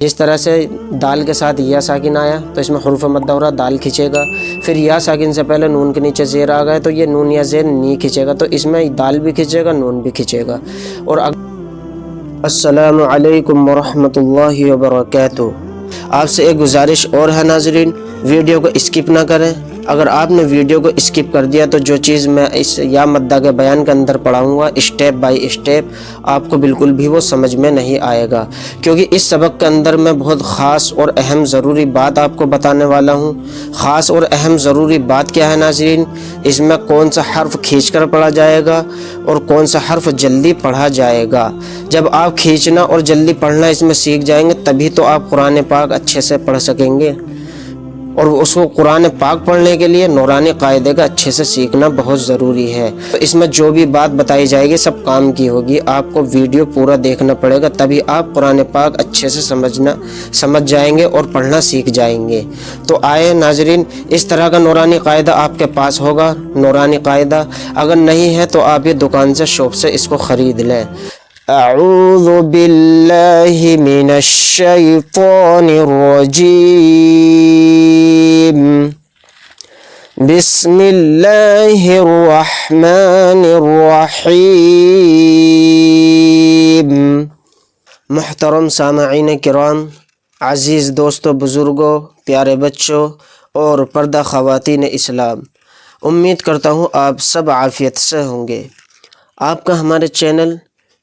جس طرح سے دال کے ساتھ یا ساکن آیا تو اس میں حروف مدہ ہو رہا، دال کھینچے گا، پھر یا ساکن سے پہلے نون کے نیچے زیر آ گئے تو یہ نون یا زیر نی کھینچے گا، تو اس میں دال بھی کھینچے گا، نون بھی کھینچے گا۔ اور السلام علیکم ورحمۃ اللہ وبرکاتہ۔ آپ سے ایک گزارش اور ہے ناظرین، ویڈیو کو اسکپ نہ کریں۔ اگر آپ نے ویڈیو کو اسکپ کر دیا تو جو چیز میں اس یا مدہ کے بیان کے اندر پڑھاؤں گا اسٹیپ بائی اسٹیپ، آپ کو بالکل بھی وہ سمجھ میں نہیں آئے گا، کیونکہ اس سبق کے اندر میں بہت خاص اور اہم ضروری بات آپ کو بتانے والا ہوں۔ خاص اور اہم ضروری بات کیا ہے ناظرین؟ اس میں کون سا حرف کھینچ کر پڑھا جائے گا اور کون سا حرف جلدی پڑھا جائے گا۔ جب آپ کھینچنا اور جلدی پڑھنا اس میں سیکھ جائیں گے تبھی تو آپ قرآن پاک اچھے سے پڑھ سکیں گے، اور اس کو قرآن پاک پڑھنے کے لیے نورانی قاعدے کا اچھے سے سیکھنا بہت ضروری ہے۔ تو اس میں جو بھی بات بتائی جائے گی سب کام کی ہوگی، آپ کو ویڈیو پورا دیکھنا پڑے گا تبھی آپ قرآن پاک اچھے سے سمجھ جائیں گے اور پڑھنا سیکھ جائیں گے۔ تو آئے ناظرین، اس طرح کا نورانی قاعدہ آپ کے پاس ہوگا، نورانی قاعدہ اگر نہیں ہے تو آپ یہ دکان سے شاپ سے اس کو خرید لیں۔ اعوذ باللہ من الشیطان الرجیم، بسم اللہ الرحمن الرحیم۔ محترم سامعین کرام، عزیز دوستوں، بزرگوں، پیارے بچوں اور پردہ خواتین اسلام، امید کرتا ہوں آپ سب عافیت سے ہوں گے۔ آپ کا ہمارے چینل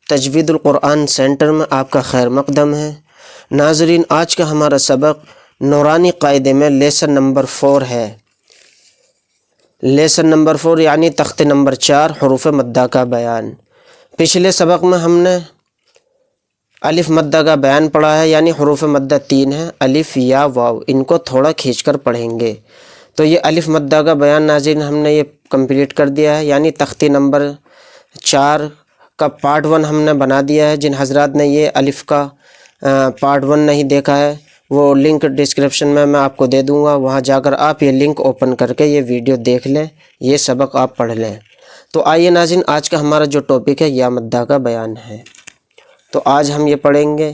تجوید القرآن سینٹر میں آپ کا خیر مقدم ہے۔ ناظرین، آج کا ہمارا سبق نورانی قاعدے میں لیسن نمبر 4 ہے۔ لیسن نمبر 4 یعنی تختے نمبر 4، حروف مدہ کا بیان۔ پچھلے سبق میں ہم نے الف مدہ کا بیان پڑھا ہے، یعنی حروف مدہ 3 ہیں، الف یا واو، ان کو تھوڑا کھینچ کر پڑھیں گے۔ تو یہ الف مدہ کا بیان ناظرین ہم نے یہ کمپلیٹ کر دیا ہے، یعنی تختی نمبر 4 کا پارٹ 1 ہم نے بنا دیا ہے۔ جن حضرات نے یہ الف کا پارٹ 1 نہیں دیکھا ہے وہ لنک ڈسکرپشن میں آپ کو دے دوں گا، وہاں جا کر آپ یہ لنک اوپن کر کے یہ ویڈیو دیکھ لیں، یہ سبق آپ پڑھ لیں۔ تو آئیے ناظرین، آج کا ہمارا جو ٹاپک ہے یا مدہ کا بیان ہے، تو آج ہم یہ پڑھیں گے۔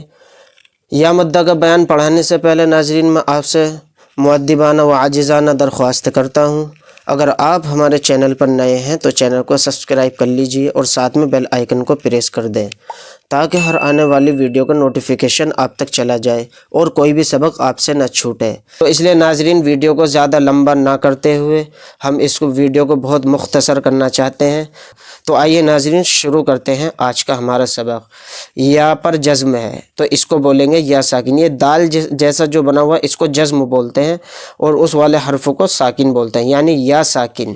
یا مدہ کا بیان پڑھانے سے پہلے ناظرین میں آپ سے مؤدبانہ و عاجزانہ درخواست کرتا ہوں، اگر آپ ہمارے چینل پر نئے ہیں تو چینل کو سبسکرائب کر لیجئے اور ساتھ میں بیل آئیکن کو پریس کر دیں تاکہ ہر آنے والی ویڈیو کا نوٹیفیکیشن آپ تک چلا جائے اور کوئی بھی سبق آپ سے نہ چھوٹے۔ تو اس لیے ناظرین، ویڈیو کو زیادہ لمبا نہ کرتے ہوئے ہم اس کو ویڈیو کو بہت مختصر کرنا چاہتے ہیں۔ تو آئیے ناظرین شروع کرتے ہیں آج کا ہمارا سبق۔ یا پر جزم ہے تو اس کو بولیں گے یا ساکن، یہ دال جیسا جو بنا ہوا اس کو جزم بولتے ہیں اور اس والے حرف کو ساکن بولتے ہیں، یعنی یا ساکن۔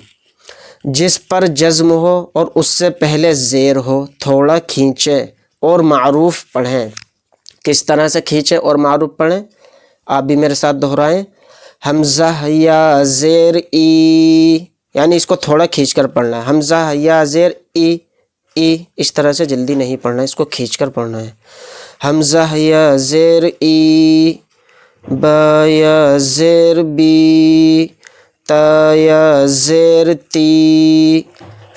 جس پر جزم ہو اور اس سے پہلے زیر ہو تھوڑا کھینچے اور معروف پڑھیں۔ کس طرح سے کھینچے اور معروف پڑھیں؟ آپ بھی میرے ساتھ دہرائیں۔ حمزہ یا زیر ای، یعنی اس کو تھوڑا کھینچ کر پڑھنا ہے۔ حمزہ یا زیر ای، ای اس طرح سے جلدی نہیں پڑھنا ہے، اس کو کھینچ کر پڑھنا ہے۔ حمزہ یا زیر ای، با یا زیر بی، تا یا زیر تی،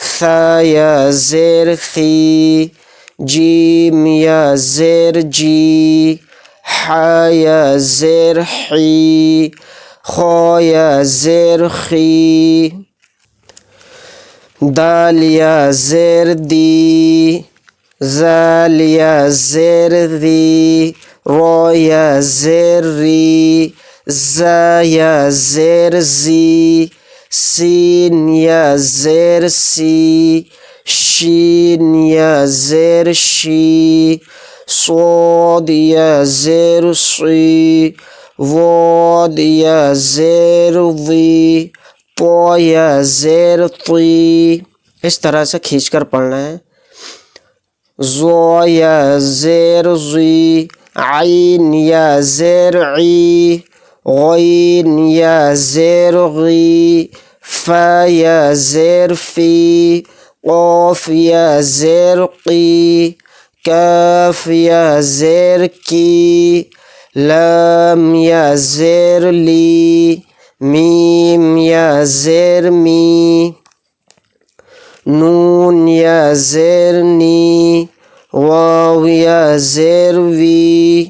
ثا یا زیر ثی، جیم یا زیر جی، حا یا زیر حی، خا یا زیر خی، دال یا زیر دی، زال یا زیر ذی، را یا زیر ری، زا یا زیر زی، سین یا زیر سی، شین یا زیر شی، صاد یا زیر صی، واد یا زیر ضی، طا یا زیر طی، اس طرح سے کھینچ کر پڑھنا ہے۔ ضا یا زیر ضی، عین یا زیر عی، غین یا زیر غی، فا یا زیر فی، قاف یا زیر قی، کاف یا زیر کی، لام یا زیر لی، میم یا زیر می، نون یا زیر نی، واو یا زیر وی،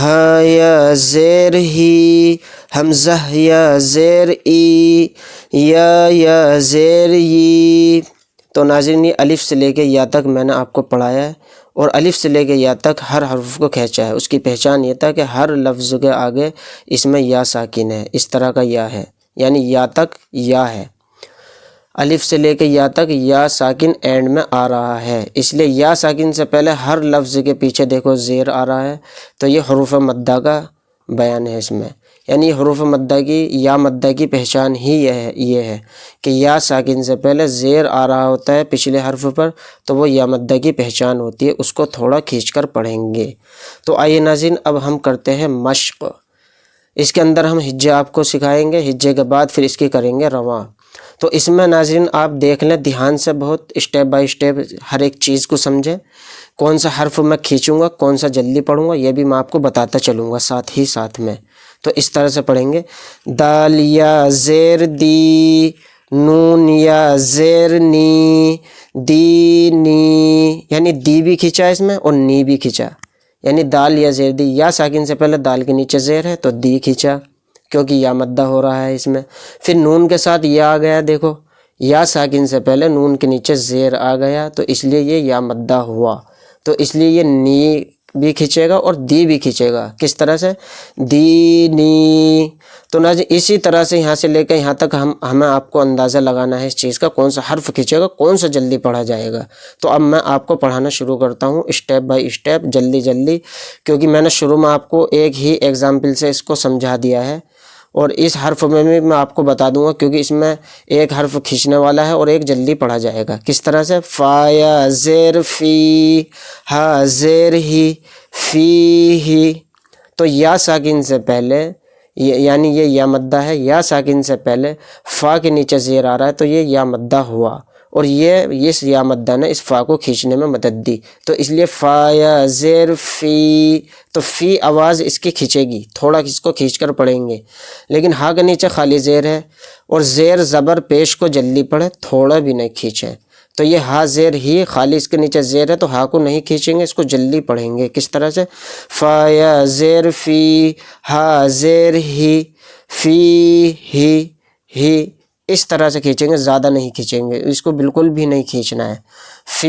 ہا یا زیر ہی، حمزہ یا زیر ای، یا زیر ی۔ تو ناظرین یہ الف سے لے کے یا تک میں نے آپ کو پڑھایا ہے، اور الف سے لے کے یا تک ہر حرف کو کھینچا ہے۔ اس کی پہچان یہ تھا کہ ہر لفظ کے آگے اس میں یا ساکن ہے، اس طرح کا یا ہے، یعنی یا تک یا ہے، الف سے لے کے یا تک یا ساکن اینڈ میں آ رہا ہے، اس لیے یا ساکن سے پہلے ہر لفظ کے پیچھے دیکھو زیر آ رہا ہے، تو یہ حروف مدہ کا بیان ہے اس میں، یعنی حروف مدہ کی یا مدہ کی پہچان ہی یہ ہے کہ یا ساکن سے پہلے زیر آ رہا ہوتا ہے پچھلے حرف پر، تو وہ یا مدہ کی پہچان ہوتی ہے، اس کو تھوڑا کھینچ کر پڑھیں گے۔ تو آئیے ناظرین اب ہم کرتے ہیں مشق۔ اس کے اندر ہم ہجے آپ کو سکھائیں گے، ہجے کے بعد پھر اس کی کریں گے رواں۔ تو اس میں ناظرین آپ دیکھ لیں دھیان سے، بہت اسٹیپ بائی اسٹیپ ہر ایک چیز کو سمجھیں، کون سا حرف میں کھینچوں گا، کون سا جلدی پڑھوں گا، یہ بھی میں آپ کو بتاتا چلوں گا ساتھ ہی ساتھ میں۔ تو اس طرح سے پڑھیں گے، دال یا زیر دی، نون یا زیر نی، دی نی، یعنی دی بھی کھینچا اس میں اور نی بھی کھینچا، یعنی دال یا زیر دی، یا ساکن سے پہلے دال کے نیچے زیر ہے تو دی کھینچا کیونکہ یا مدہ ہو رہا ہے اس میں۔ پھر نون کے ساتھ یا آ گیا، دیکھو یا ساکن سے پہلے نون کے نیچے زیر آ گیا تو اس لیے یہ یا مدہ ہوا، تو اس لیے یہ نی بھی کھینچے گا اور دی بھی کھینچے گا۔ کس طرح سے؟ دی نی۔ تو ناظرین اسی طرح سے یہاں سے لے کے یہاں تک ہمیں آپ کو اندازہ لگانا ہے اس چیز کا، کون سا حرف کھینچے گا، کون سا جلدی پڑھا جائے گا۔ تو اب میں آپ کو پڑھانا شروع کرتا ہوں اسٹیپ بائی اسٹیپ، جلدی جلدی، کیونکہ میں نے شروع میں آپ کو ایک ہی ایگزامپل سے اس کو سمجھا دیا ہے، اور اس حرف میں بھی میں آپ کو بتا دوں گا کیونکہ اس میں ایک حرف کھینچنے والا ہے اور ایک جلدی پڑھا جائے گا۔ کس طرح سے؟ فا یا زیر فی، ہا زیر ہی، فی ہی۔ تو یا ساکن سے پہلے یعنی یہ یا مدہ ہے، یا ساکن سے پہلے فا کے نیچے زیر آ رہا ہے تو یہ یا مدہ ہوا، اور یہ اس یا مدہ نے اس فا کو کھینچنے میں مدد دی، تو اس لیے فا یا زیر فی، تو فی آواز اس کی کھینچے گی، تھوڑا اس کو کھینچ کر پڑھیں گے، لیکن ہا کے نیچے خالی زیر ہے، اور زیر زبر پیش کو جلدی پڑھے، تھوڑا بھی نہیں کھینچیں، تو یہ ہا زیر ہی، خالی اس کے نیچے زیر ہے تو ہا کو نہیں کھینچیں گے، اس کو جلدی پڑھیں گے۔ کس طرح سے؟ فا یا زیر فی، ہا زیر ہی، فی ہی، اس طرح سے کھینچیں گے، زیادہ نہیں کھینچیں گے، اس کو بالکل بھی نہیں کھینچنا ہے۔ فی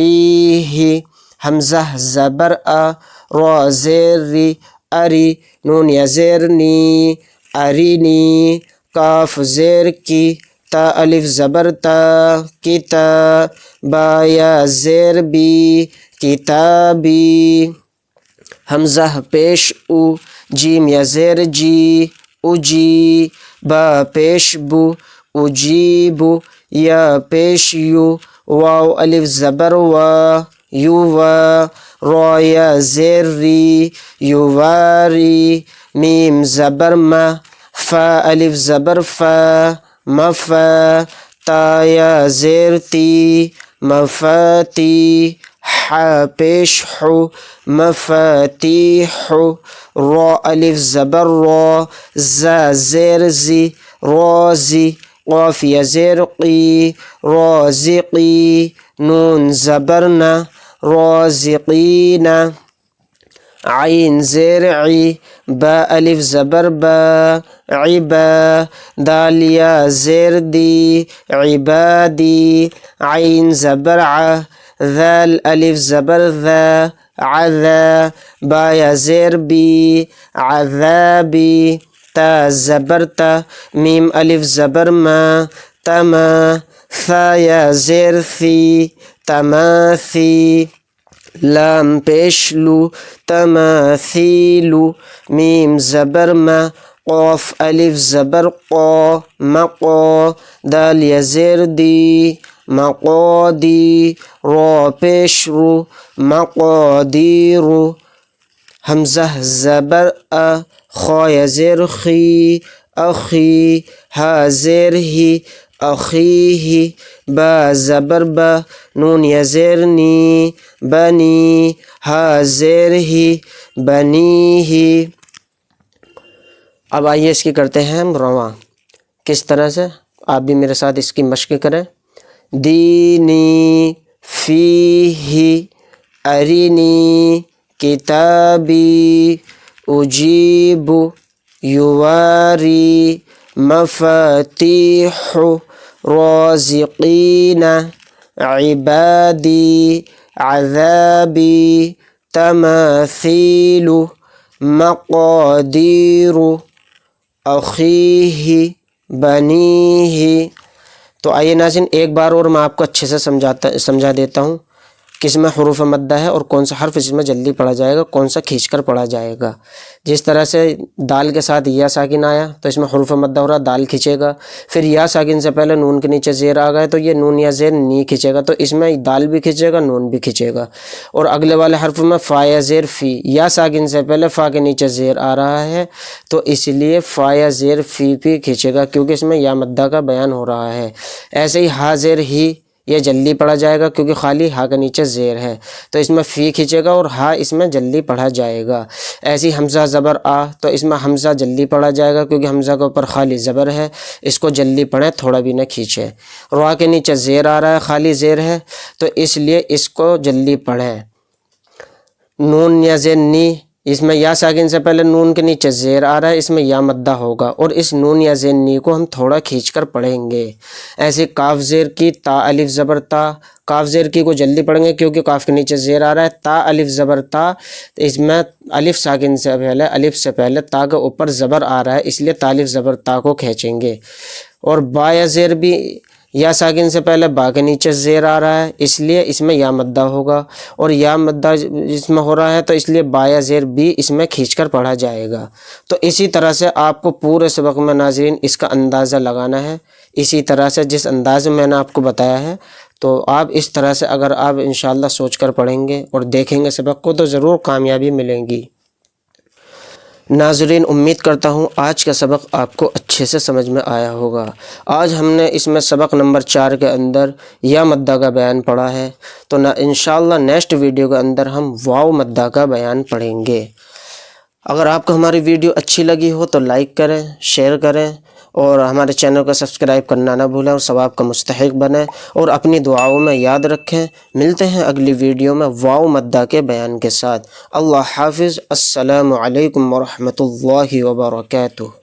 ہی، حمزہ زبر آ، را زیر ری، اری، نون یا زیر نی، ارینی، کاف زیر کی، تا الف زبر تا، کتا، با یا زیر بی، کتابی، حمزہ پیش او، جیم یا زیر جی، اجی، با پیش بو، اجیبو، یا پیش یو، واو الف زبر وا، یو وا، را یا زیر ری، یواری، میم زبر ما، فا الف زبر فا، مفا، تا یا زیر تی، مفاتی، ح پیش حو، مفاتیح، را الف زبر را، زا زیر زی، رازی، قاف یا زیر قی، رازقی، نون زبر نا، رازقین، عین زیر عی، با الف زبر با، عبا، دال یا زیر دی، عبادی، عین زبر ع، ذال الف زبر ذا، عذا، با یا زیر بی، عذابی، تا زبر تا، میم الف زبر ما، تما، ثا یا زیر ثی، تماثی، لام پیش لو، تماثیلو، میم زبر ما، قاف الف زبر قا، مقا، دال یا زیر دی، مقادی، را پیش رو، مقادیرو، حمزہ زبر آ، خا یا زیر خی، اخی، ہا زیر ہی، اخیہ، با زبر با، نون یا زیر نی، بنی، ہا زیر ہی، بنیہ۔ اب آئیے اس کی کرتے ہیں ہم رواں۔ کس طرح سے؟ آپ بھی میرے ساتھ اس کی مشق کریں۔ دینی، فیہ، ارینی، کتابی، أجيب يواري مفاتيح رازقين عبادي عذابي تماثيل مقادير أخيه بنيه۔ تو آئیے ناظرین ایک بار اور میں آپ کو اچھے سے سمجھا دیتا ہوں کس میں حروف مدہ ہے اور کون سا حرف اس میں جلدی پڑھا جائے گا، کون سا کھینچ کر پڑھا جائے گا۔ جس طرح سے دال کے ساتھ یا ساکن آیا تو اس میں حروف مدہ ہو رہا، دال کھینچے گا۔ پھر یا ساکن سے پہلے نون کے نیچے زیر آ گئے تو یہ نون یا زیر نی کھینچے گا، تو اس میں دال بھی کھینچے گا، نون بھی کھینچے گا۔ اور اگلے والے حرف میں فا یا زیر فی، یا ساکن سے پہلے فا کے نیچے زیر آ رہا ہے تو اس لیے فا یا زیر فی بھی کھینچے گا کیونکہ اس میں یا مدہ کا بیان ہو رہا ہے۔ ایسے ہی ہا زیر ہی، یہ جلدی پڑھا جائے گا کیونکہ خالی ہا کے نیچے زیر ہے تو اس میں فی کھینچے گا اور ہا اس میں جلدی پڑھا جائے گا۔ ایسی حمزہ زبر آ تو اس میں حمزہ جلدی پڑھا جائے گا کیونکہ حمزہ کے اوپر خالی زبر ہے، اس کو جلدی پڑھیں، تھوڑا بھی نہ کھینچے۔ را کے نیچے زیر آ رہا ہے، خالی زیر ہے تو اس لیے اس کو جلدی پڑھیں۔ نون یا زیر نی، اس میں یا ساکن سے پہلے نون کے نیچے زیر آ رہا ہے، اس میں یا مدہ ہوگا اور اس نون یا زیر نی کو ہم تھوڑا کھینچ کر پڑھیں گے۔ ایسے کاف زیر کی، تا الف زبر تا، کاف زیر کی کو جلدی پڑھیں گے کیونکہ کاف کے نیچے زیر آ رہا ہے۔ تا الف زبر تا، اس میں الف ساکن سے پہلے، الف سے پہلے تا کے اوپر زبر آ رہا ہے اس لیے تا الف زبر تا کو کھینچیں گے۔ اور با یا زیر بھی، یا ساکن سے پہلے با کے نیچے زیر آ رہا ہے اس لیے اس میں یا مدہ ہوگا، اور یا مدہ اس میں ہو رہا ہے تو اس لیے با یا زیر بھی اس میں کھینچ کر پڑھا جائے گا۔ تو اسی طرح سے آپ کو پورے سبق میں ناظرین اس کا اندازہ لگانا ہے، اسی طرح سے جس انداز میں نے آپ کو بتایا ہے تو آپ اس طرح سے اگر آپ انشاءاللہ سوچ کر پڑھیں گے اور دیکھیں گے سبق کو تو ضرور کامیابی ملے گی۔ ناظرین امید کرتا ہوں آج کا سبق آپ کو اچھے سے سمجھ میں آیا ہوگا۔ آج ہم نے اس میں سبق نمبر 4 کے اندر یا مدہ کا بیان پڑھا ہے تو انشاءاللہ نیکسٹ ویڈیو کے اندر ہم واو مدہ کا بیان پڑھیں گے۔ اگر آپ کو ہماری ویڈیو اچھی لگی ہو تو لائک کریں، شیئر کریں اور ہمارے چینل کو سبسکرائب کرنا نہ بھولیں اور ثواب کا مستحق بنیں اور اپنی دعاؤں میں یاد رکھیں۔ ملتے ہیں اگلی ویڈیو میں واو مدہ کے بیان کے ساتھ۔ اللہ حافظ۔ السلام علیکم ورحمۃ اللہ وبرکاتہ۔